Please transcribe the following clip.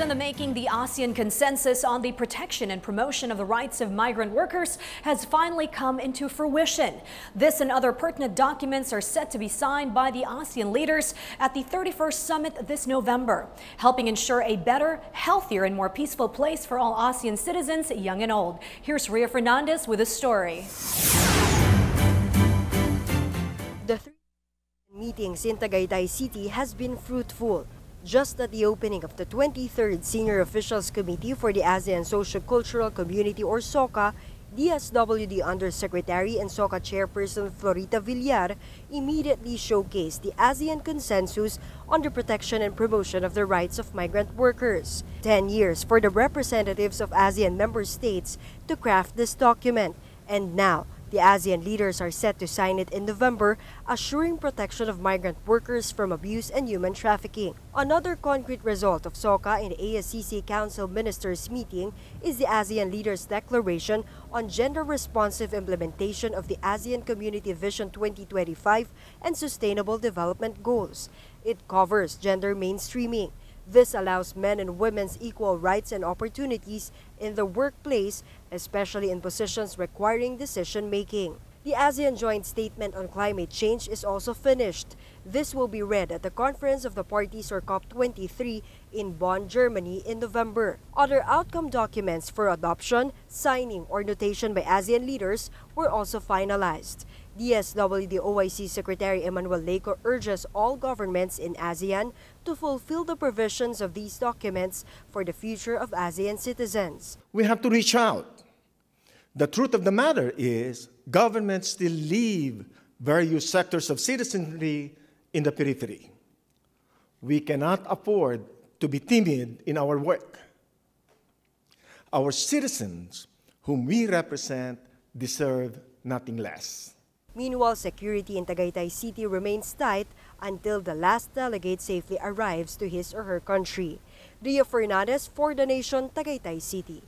Years in the making, the ASEAN consensus on the protection and promotion of the rights of migrant workers has finally come into fruition. This and other pertinent documents are set to be signed by the ASEAN leaders at the 31st summit this November, helping ensure a better, healthier, and more peaceful place for all ASEAN citizens, young and old. Here's Ria Fernandez with a story. The three meetings in Tagaytay City has been fruitful. Just at the opening of the 23rd Senior Officials Committee for the ASEAN Socio-Cultural Community or SOCA, DSWD Undersecretary and SOCA Chairperson Florita Villar immediately showcased the ASEAN consensus on the protection and promotion of the rights of migrant workers. 10 years for the representatives of ASEAN member states to craft this document, and now the ASEAN leaders are set to sign it in November, assuring protection of migrant workers from abuse and human trafficking. Another concrete result of SOCA in the ASCC Council Ministers meeting is the ASEAN leaders' declaration on gender-responsive implementation of the ASEAN Community Vision 2025 and Sustainable Development Goals. It covers gender mainstreaming. This allows men and women's equal rights and opportunities in the workplace, especially in positions requiring decision-making. The ASEAN Joint Statement on Climate Change is also finished. This will be read at the Conference of the Parties or COP23 in Bonn, Germany in November. Other outcome documents for adoption, signing, or notation by ASEAN leaders were also finalized. DSWD OIC Secretary Emmanuel Leco urges all governments in ASEAN to fulfill the provisions of these documents for the future of ASEAN citizens. We have to reach out. The truth of the matter is governments still leave various sectors of citizenry in the periphery. We cannot afford to be timid in our work. Our citizens, whom we represent, deserve nothing less. Meanwhile, security in Tagaytay City remains tight until the last delegate safely arrives to his or her country. Ria Fernandez for The Nation, Tagaytay City.